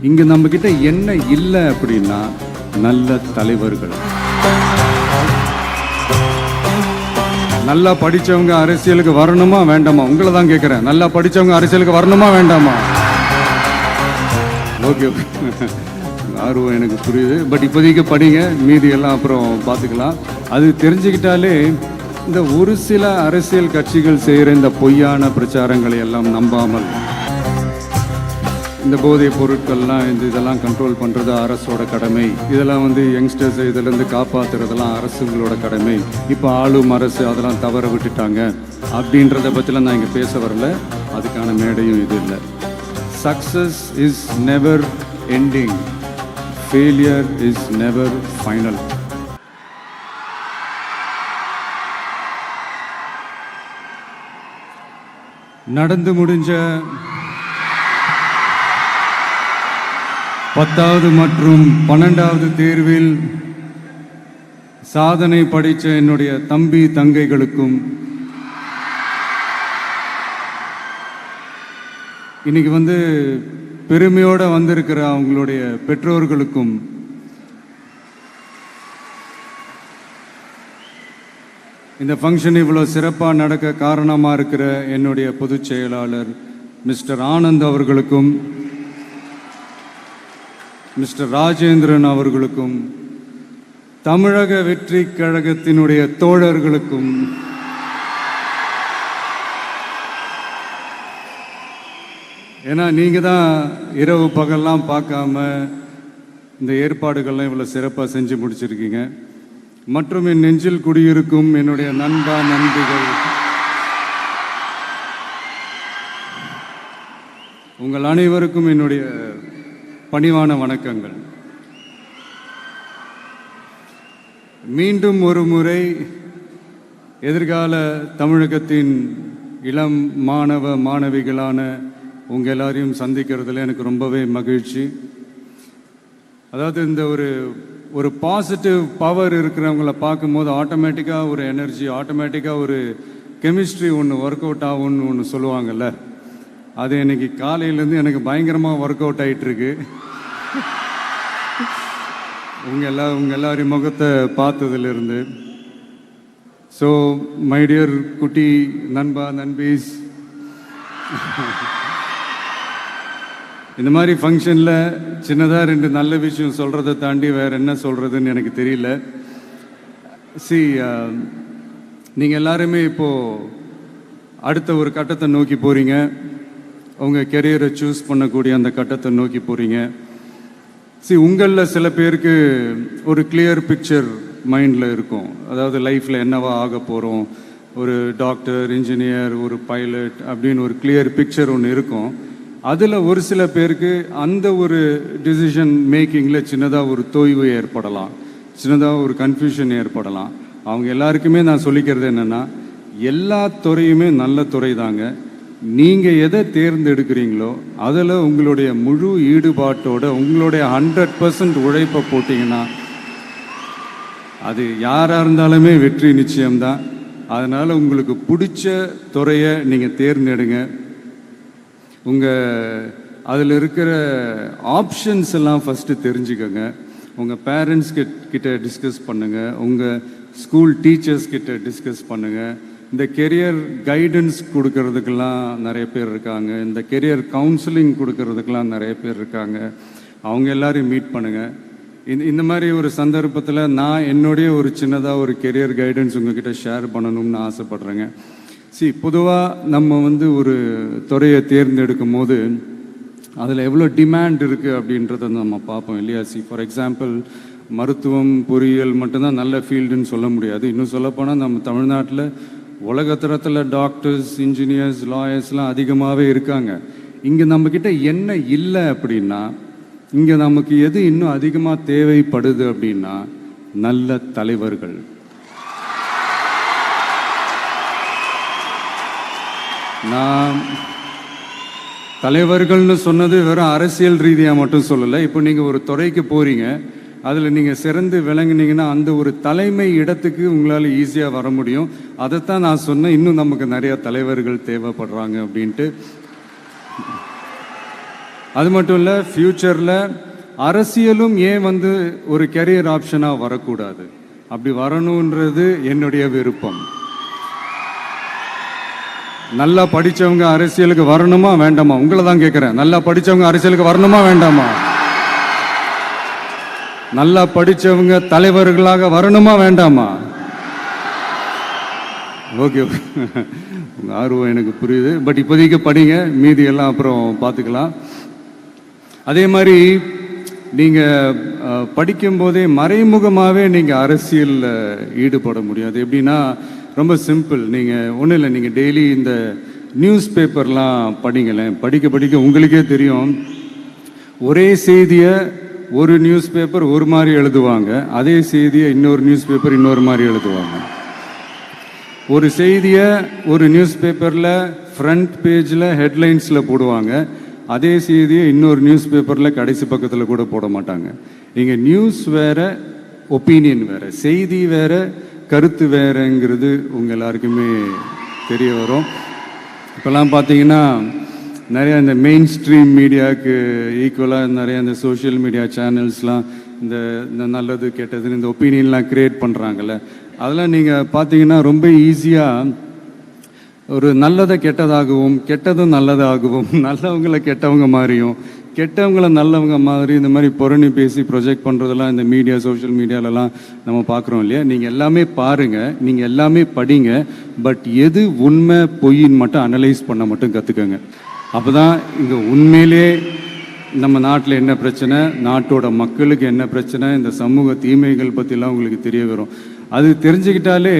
இங்க நம்ம கிட்ட என்ன இல்லை அப்படின்னா நல்ல தலைவர்கள். நல்லா படிச்சவங்க அரசியலுக்கு வரணுமா வேண்டாமா? உங்களை தான் கேட்கிறேன். நல்லா படிச்சவங்க அரசியலுக்கு வரணுமா வேண்டாமா? ஓகே, ஆர்வம் எனக்கு புரியுது. பட் இப்போதைக்கு படிங்க, மீதி எல்லாம் அப்புறம் பார்த்துக்கலாம். அது தெரிஞ்சுக்கிட்டாலே இந்த ஒரு சில அரசியல் கட்சிகள் செய்கிற இந்த பொய்யான பிரச்சாரங்களை எல்லாம் நம்பாமல், இந்த போதைப் பொருட்கள்லாம் இதெல்லாம் கண்ட்ரோல் பண்ணுறது அரசோட கடமை, இதெல்லாம் யங்ஸ்டர்ஸ் இதிலேருந்து காப்பாற்றுறதெல்லாம் அரசுங்களோட கடமை, இப்போ ஆளும் அரசு அதெல்லாம் தவற விட்டுட்டாங்க அப்படின்றத பற்றிலாம் நான் இங்கே பேச வரல. அதுக்கான மேடையும் இது இல்லை. Success is never ending, failure is never final. நடந்து முடிஞ்ச 10வது மற்றும் 12வது தேர்வில் சாதனை படைத்த என்னுடைய தம்பி தங்கைகளுக்கும், இன்னைக்கு பெருமையோட வந்திருக்கிற அவங்களுடைய பெற்றோர்களுக்கும், இந்த ஃபங்க்ஷன் இவ்வளோ சிறப்பாக நடக்க காரணமாக இருக்கிற என்னுடைய பொதுச் செயலாளர் மிஸ்டர் ஆனந்த் அவர்களுக்கும், மிஸ்டர் ராஜேந்திரன் அவர்களுக்கும், தமிழக வெற்றி கழகத்தினுடைய தோழர்களுக்கும், ஏன்னா நீங்கள் தான் இரவு பகல்லாம் பார்க்காம இந்த ஏற்பாடுகள்லாம் இவ்வளோ சிறப்பாக செஞ்சு முடிச்சிருக்கீங்க. மற்றும் என் நெஞ்சில் குடியிருக்கும் என்னுடைய நண்பா நண்பிகள், உங்கள் அனைவருக்கும் என்னுடைய பணிவான வணக்கங்கள். மீண்டும் ஒரு முறை எதிர்கால தமிழகத்தின் இளம் மாணவ மாணவிகளான உங்கள் எல்லாரையும் சந்திக்கிறதுல எனக்கு ரொம்பவே மகிழ்ச்சி. அதாவது இந்த ஒரு பாசிட்டிவ் பவர் இருக்கிறவங்கள பார்க்கும்போது ஆட்டோமேட்டிக்காக ஒரு எனர்ஜி, ஆட்டோமேட்டிக்காக ஒரு கெமிஸ்ட்ரி ஒன்று ஒர்க் அவுட் ஆகும்னு ஒன்று சொல்லுவாங்கல்ல, அது இன்னைக்கு காலையிலேருந்து எனக்கு பயங்கரமாக ஒர்க் அவுட் ஆகிட்டுருக்கு. உங்கள் எல்லாரையும் முகத்தை பார்த்ததுலேருந்து. ஸோ மை டியர் குட்டி நண்பா நண்பீஸ், இந்த மாதிரி ஃபங்க்ஷனில் சின்னதாக 2 நல்ல விஷயம் சொல்கிறத தாண்டி வேறு என்ன சொல்கிறதுன்னு எனக்கு தெரியல. நீங்கள் எல்லாருமே இப்போது அடுத்த ஒரு கட்டத்தை நோக்கி போகிறீங்க. உங்கள் கெரியரை சூஸ் பண்ணக்கூடிய அந்த கட்டத்தை நோக்கி போகிறீங்க. உங்களில் சில பேருக்கு ஒரு கிளியர் பிக்சர் மைண்டில் இருக்கும். அதாவது லைஃப்பில் என்னவா ஆக போகிறோம், ஒரு டாக்டர், இன்ஜினியர், ஒரு பைலட் அப்படின்னு ஒரு கிளியர் பிக்சர் ஒன்று இருக்கும். அதில் ஒரு சில பேருக்கு அந்த ஒரு டிசிஷன் மேக்கிங்கில் சின்னதாக ஒரு தொய்வு ஏற்படலாம், சின்னதாக ஒரு கன்ஃபியூஷன் ஏற்படலாம். அவங்க எல்லாருக்குமே நான் சொல்லிக்கிறது என்னென்னா, எல்லா துறையுமே நல்ல துறை தாங்க. நீங்கள் எதை தேர்ந்தெடுக்கிறீங்களோ அதில் உங்களுடைய முழு ஈடுபாட்டோட உங்களுடைய 100% உழைப்பை போட்டிங்கன்னா அது யாராக இருந்தாலுமே வெற்றி நிச்சயம்தான். அதனால் உங்களுக்கு பிடிச்ச துறையை நீங்கள் தேர்ந்தெடுங்க. அதில் இருக்கிற ஆப்ஷன்ஸ் எல்லாம் ஃபஸ்ட்டு தெரிஞ்சுக்கோங்க. உங்கள் பேரண்ட்ஸ் கிட்ட டிஸ்கஸ் பண்ணுங்கள், உங்கள் ஸ்கூல் டீச்சர்ஸ் கிட்ட டிஸ்கஸ் பண்ணுங்கள். இந்த கெரியர் கைடன்ஸ் கொடுக்கறதுக்கெல்லாம் நிறைய பேர் இருக்காங்க, இந்த கெரியர் கவுன்சிலிங் கொடுக்கறதுக்கெல்லாம் நிறைய பேர் இருக்காங்க. அவங்க எல்லாரையும் மீட் பண்ணுங்கள். இந்த மாதிரி ஒரு சந்தர்ப்பத்தில் நான் என்னுடைய ஒரு சின்னதாக ஒரு கெரியர் கைடன்ஸ் உங்ககிட்ட ஷேர் பண்ணணும்னு ஆசைப்பட்றேங்க. பொதுவாக நம்ம ஒரு துறையை தேர்ந்தெடுக்கும் போது அதில் எவ்வளோ டிமாண்ட் இருக்குது அப்படின்றத நம்ம பார்ப்போம் இல்லையா? ஃபார் எக்ஸாம்பிள், மருத்துவம், பொறியியல் மட்டும்தான் நல்ல ஃபீல்டுன்னு சொல்ல முடியாது. இன்னும் சொல்லப்போனால் நம்ம தமிழ்நாட்டில் உலகத்தரத்தில் டாக்டர்ஸ், இன்ஜினியர்ஸ், லாயர்ஸ்லாம் அதிகமாகவே இருக்காங்க. இங்கே நம்மக்கிட்ட என்ன இல்லை அப்படின்னா, இங்கே நமக்கு எது இன்னும் அதிகமாக தேவைப்படுது அப்படின்னா நல்ல தலைவர்கள். நான் தலைவர்கள்னு சொன்னது வெறும் அரசியல் ரீதியாக மட்டும் சொல்லலை. இப்போ நீங்கள் ஒரு துறைக்கு போகிறீங்க, அதில் நீங்கள் சிறந்து விளங்குனீங்கன்னா அந்த ஒரு தலைமை இடத்துக்கு உங்களால் ஈஸியாக வர முடியும். அதைத்தான் நான் சொன்னேன், இன்னும் நமக்கு நிறையா தலைவர்கள் தேவைப்படுறாங்க அப்படின்ட்டு. அது மட்டும் இல்லை, ஃப்யூச்சரில் அரசியலும் ஏன் வந்து ஒரு கெரியர் ஆப்ஷனாக வரக்கூடாது? அப்படி வரணுன்றது என்னுடைய விருப்பம். நல்லா படித்தவங்க அரசியலுக்கு வரணுமா வேண்டாமா? உங்களை தான் கேட்குறேன். நல்லா படித்தவங்க அரசியலுக்கு வரணுமா வேண்டாமா? நல்லா படித்தவங்க தலைவர்களாக வரணுமா வேண்டாமா? ஓகே, உங்கள் ஆர்வம் எனக்கு புரியுது. பட் இப்போதைக்கு படிங்க, மீதி எல்லாம் அப்புறம் பார்த்துக்கலாம். அதே மாதிரி நீங்கள் படிக்கும்போதே மறைமுகமாகவே நீங்கள் அரசியலில் ஈடுபட முடியாது. எப்படின்னா ரொம்ப சிம்பிள். நீங்கள் ஒன்றும் இல்லை, நீங்கள் டெய்லி இந்த நியூஸ் பேப்பர்லாம் படிங்களேன். படிக்க படிக்க உங்களுக்கே தெரியும், ஒரே செய்தியை ஒரு நியூஸ் பேப்பர் ஒரு மாதிரி எழுதுவாங்க, அதே செய்தியை இன்னொரு நியூஸ் பேப்பர் இன்னொரு மாதிரி எழுதுவாங்க. ஒரு செய்தியை ஒரு நியூஸ் பேப்பரில் ஃப்ரண்ட் பேஜில் ஹெட்லைன்ஸில் போடுவாங்க, அதே செய்தியை இன்னொரு நியூஸ் பேப்பரில் கடைசி பக்கத்தில் கூட போட மாட்டாங்க. நீங்கள் நியூஸ் வேறு, ஒப்பீனியன் வேறு, செய்தி வேறு, கருத்து வேறுங்கிறது உங்கள் எல்லாருக்குமே தெரிய வரும். இப்போல்லாம் பார்த்தீங்கன்னா நிறையா இந்த மெயின் ஸ்ட்ரீம் மீடியாவுக்கு ஈக்குவலாக நிறையா இந்த சோஷியல் மீடியா சேனல்ஸ்லாம் இந்த நல்லது கெட்டதுன்னு இந்த ஒப்பீனியன்லாம் க்ரியேட் பண்ணுறாங்கல்ல, அதெல்லாம் நீங்கள் பார்த்தீங்கன்னா ரொம்ப ஈஸியாக ஒரு நல்லதை கெட்டதாகவும் கெட்டதும் நல்லதாகவும் நல்லவங்களை கெட்டவங்க மாதிரியும் கெட்டவங்களை நல்லவங்க மாதிரி இந்த மாதிரி புரணி பேசி ப்ரொஜெக்ட் பண்ணுறதெல்லாம் இந்த மீடியா சோஷியல் மீடியாலலாம் நம்ம பார்க்குறோம் இல்லையா? நீங்கள் எல்லாமே பாருங்கள், நீங்கள் எல்லாமே படிங்க, பட் எது உண்மை பொய்ன்னு மட்டும் அனலைஸ் பண்ண மட்டும் கற்றுக்கங்க. அப்போ தான் இங்கே உண்மையிலே நம்ம நாட்டில் என்ன பிரச்சனை, நாட்டோட மக்களுக்கு என்ன பிரச்சனை, இந்த சமூக தீமைகள் பற்றிலாம் உங்களுக்கு தெரிய வரும். அது தெரிஞ்சுக்கிட்டாலே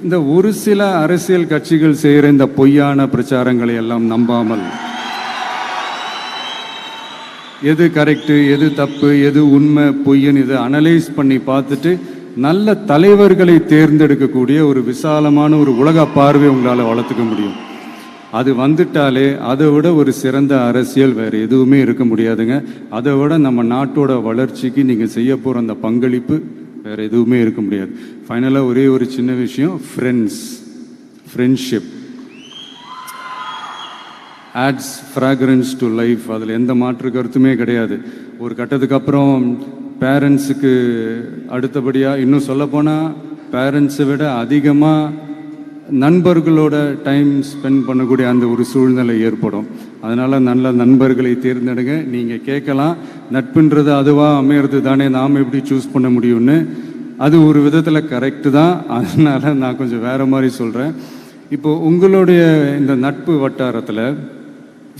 இந்த ஒரு சில அரசியல் கட்சிகள் செய்கிற இந்த பொய்யான பிரச்சாரங்களை எல்லாம் நம்பாமல் எது கரெக்டு, எது தப்பு, எது உண்மை பொய்ன்னு இதை அனலைஸ் பண்ணி பார்த்துட்டு நல்ல தலைவர்களை தேர்ந்தெடுக்கக்கூடிய ஒரு விசாலமான ஒரு உலக பார்வை உங்களால் வளர்த்துக்க முடியும். அது வந்துட்டாலே அதை விட ஒரு சிறந்த அரசியல் வேறு எதுவுமே இருக்க முடியாதுங்க. அதை விட நம்ம நாட்டோட வளர்ச்சிக்கு நீங்கள் செய்ய போகிற அந்த பங்களிப்பு வேறு எதுவுமே இருக்க முடியாது. ஃபைனலாக ஒரே ஒரு சின்ன விஷயம், friendship ads fragrance to life. அதில் எந்த மாற்று கருத்துமே கிடையாது. ஒரு கட்டத்துக்கு அப்புறம் பேரண்ட்ஸுக்கு அடுத்தபடியாக, இன்னும் சொல்லப்போனால் பேரண்ட்ஸை விட அதிகமாக நண்பர்களோட டைம் ஸ்பெண்ட் பண்ணக்கூடிய அந்த ஒரு சூழ்நிலை ஏற்படும். அதனால் நல்ல நண்பர்களை தேர்ந்தெடுங்க. நீங்கள் கேட்கலாம், நட்புன்றது அதுவாக அமையிறது தானே, நாம் எப்படி சூஸ் பண்ண முடியும்னு. அது ஒரு விதத்தில் கரெக்டு தான். அதனால் நான் கொஞ்சம் வேறு மாதிரி சொல்கிறேன். இப்போது உங்களுடைய இந்த நட்பு வட்டாரத்தில்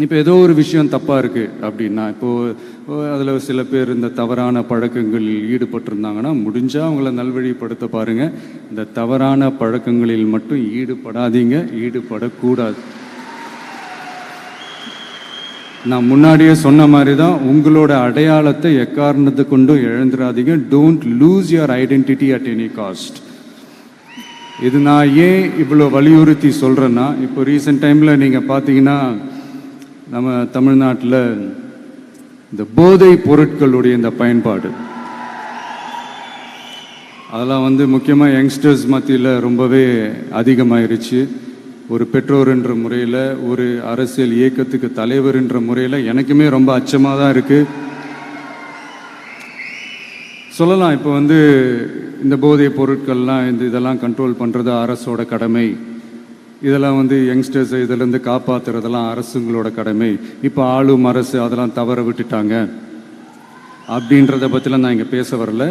இப்போ ஏதோ ஒரு விஷயம் தப்பாக இருக்குது அப்படின்னா, இப்போது அதில் சில பேர் இந்த தவறான பழக்கங்களில் ஈடுபட்டிருந்தாங்கன்னா முடிஞ்சால் அவங்கள நல்வழிப்படுத்த பாருங்கள். இந்த தவறான பழக்கங்களில் மட்டும் ஈடுபடாதீங்க, ஈடுபடக்கூடாது. நான் முன்னாடியே சொன்ன மாதிரி தான், உங்களோட அடையாளத்தை எக்காரணத்தை கொண்டும் இழந்துடாதீங்க. Don't lose your identity at any cost. இது நான் ஏன் இவ்வளோ வலியுறுத்தி சொல்கிறேன்னா, இப்போ ரீசெண்ட் டைமில் நீங்கள் பார்த்தீங்கன்னா நம்ம தமிழ்நாட்டில் இந்த போதை பொருட்களுடைய இந்த பயன்பாடு அதெல்லாம் வந்து முக்கியமாக யங்ஸ்டர்ஸ் மத்தியில் ரொம்பவே அதிகமாயிருச்சு. ஒரு பெற்றோர் என்ற முறையில், ஒரு அரசியல் இயக்கத்துக்கு தலைவர் என்ற முறையில் எனக்குமே ரொம்ப அச்சமாக தான் இருக்குது. சொல்லலாம், இப்போ வந்து இந்த போதை பொருட்கள்லாம் இதெல்லாம் கண்ட்ரோல் பண்ணுறது அரசோட கடமை, இதெல்லாம் வந்து யங்ஸ்டர்ஸை இதிலேருந்து காப்பாற்றுறதெல்லாம் அரசுங்களோட கடமை. இப்போ ஆளும் அரசு அதெல்லாம் தவற விட்டுட்டாங்க அப்படின்றத பற்றிலாம் நான் இங்கே பேச வரல.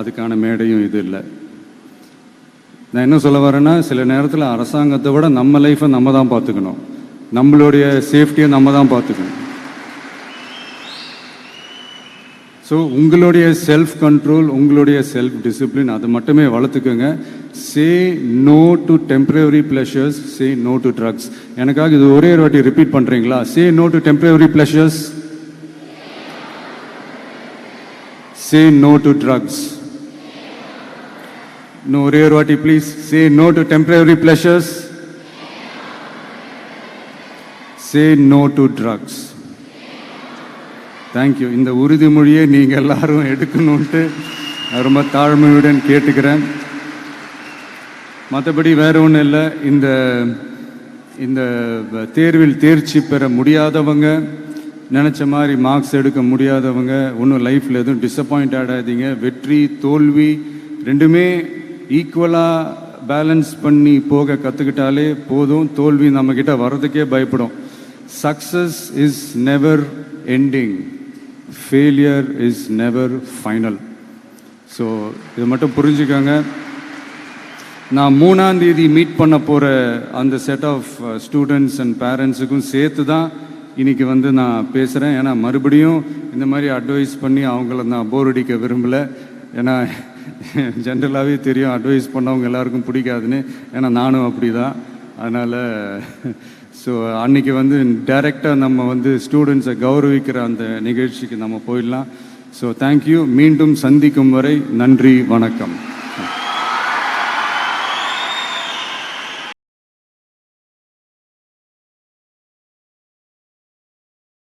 அதுக்கான மேடையும் இது இல்லை. நான் என்ன சொல்ல வரேன்னா, சில நேரத்தில் அரசாங்கத்தை விட நம்ம லைஃப்பை நம்ம தான் பார்த்துக்கணும், நம்மளுடைய சேஃப்டியை நம்ம தான் பார்த்துக்கணும். ஸோ உங்களுடைய செல்ஃப் கண்ட்ரோல், உங்களுடைய செல்ஃப் டிசிப்ளின் அது மட்டுமே வளர்த்துக்கோங்க. Say no to temporary pleasures, say no to drugs. எனக்காக இது ஒரே ஒரு வாட்டி ரிப்பீட் பண்ணுறீங்களா? Say no to temporary pleasures, say no to drugs. இன்னும் ஒரே ஒரு வாட்டி please. Say no to temporary pleasures, say no to drugs. Thank you. இந்த உறுதிமொழியை நீங்கள் எல்லாரும் எடுக்கணுன்ட்டு ரொம்ப தாழ்மையுடன் கேட்டுக்கிறேன். மற்றபடி வேறு ஒன்றும் இல்லை. இந்த தேர்வில் தேர்ச்சி பெற முடியாதவங்க, நினச்ச மாதிரி மார்க்ஸ் எடுக்க முடியாதவங்க ஒன்றும் லைஃப்பில் எதுவும் டிசப்பாயிண்ட் ஆகாதீங்க. வெற்றி தோல்வி ரெண்டுமே ஈக்குவலாக பேலன்ஸ் பண்ணி போக கற்றுக்கிட்டாலே போதும். தோல்வி நம்மக்கிட்ட வர்றதுக்கே பயப்படும். Success is never ending, failure is never final. So இதை மட்டும் புரிஞ்சுக்கோங்க. நான் 3ஆம் தேதி மீட் பண்ண போகிற அந்த செட் ஆஃப் ஸ்டூடெண்ட்ஸ் அண்ட் பேரண்ட்ஸுக்கும் சேர்த்து தான் இன்றைக்கி வந்து நான் பேசுகிறேன். ஏன்னா மறுபடியும் இந்த மாதிரி அட்வைஸ் பண்ணி அவங்கள நான் போர் அடிக்க விரும்பலை. ஏன்னா ஜென்ரலாகவே தெரியும் அட்வைஸ் பண்ணவங்க எல்லாருக்கும் பிடிக்காதுன்னு. ஏன்னா நானும் அப்படி தான். அதனால் ஸோ அன்றைக்கி வந்து டைரெக்டாக நம்ம வந்து ஸ்டூடெண்ட்ஸை கௌரவிக்கிற அந்த நிகழ்ச்சிக்கு நம்ம போயிடலாம். So thank you. மீண்டும் சந்திக்கும் வரை நன்றி, வணக்கம்.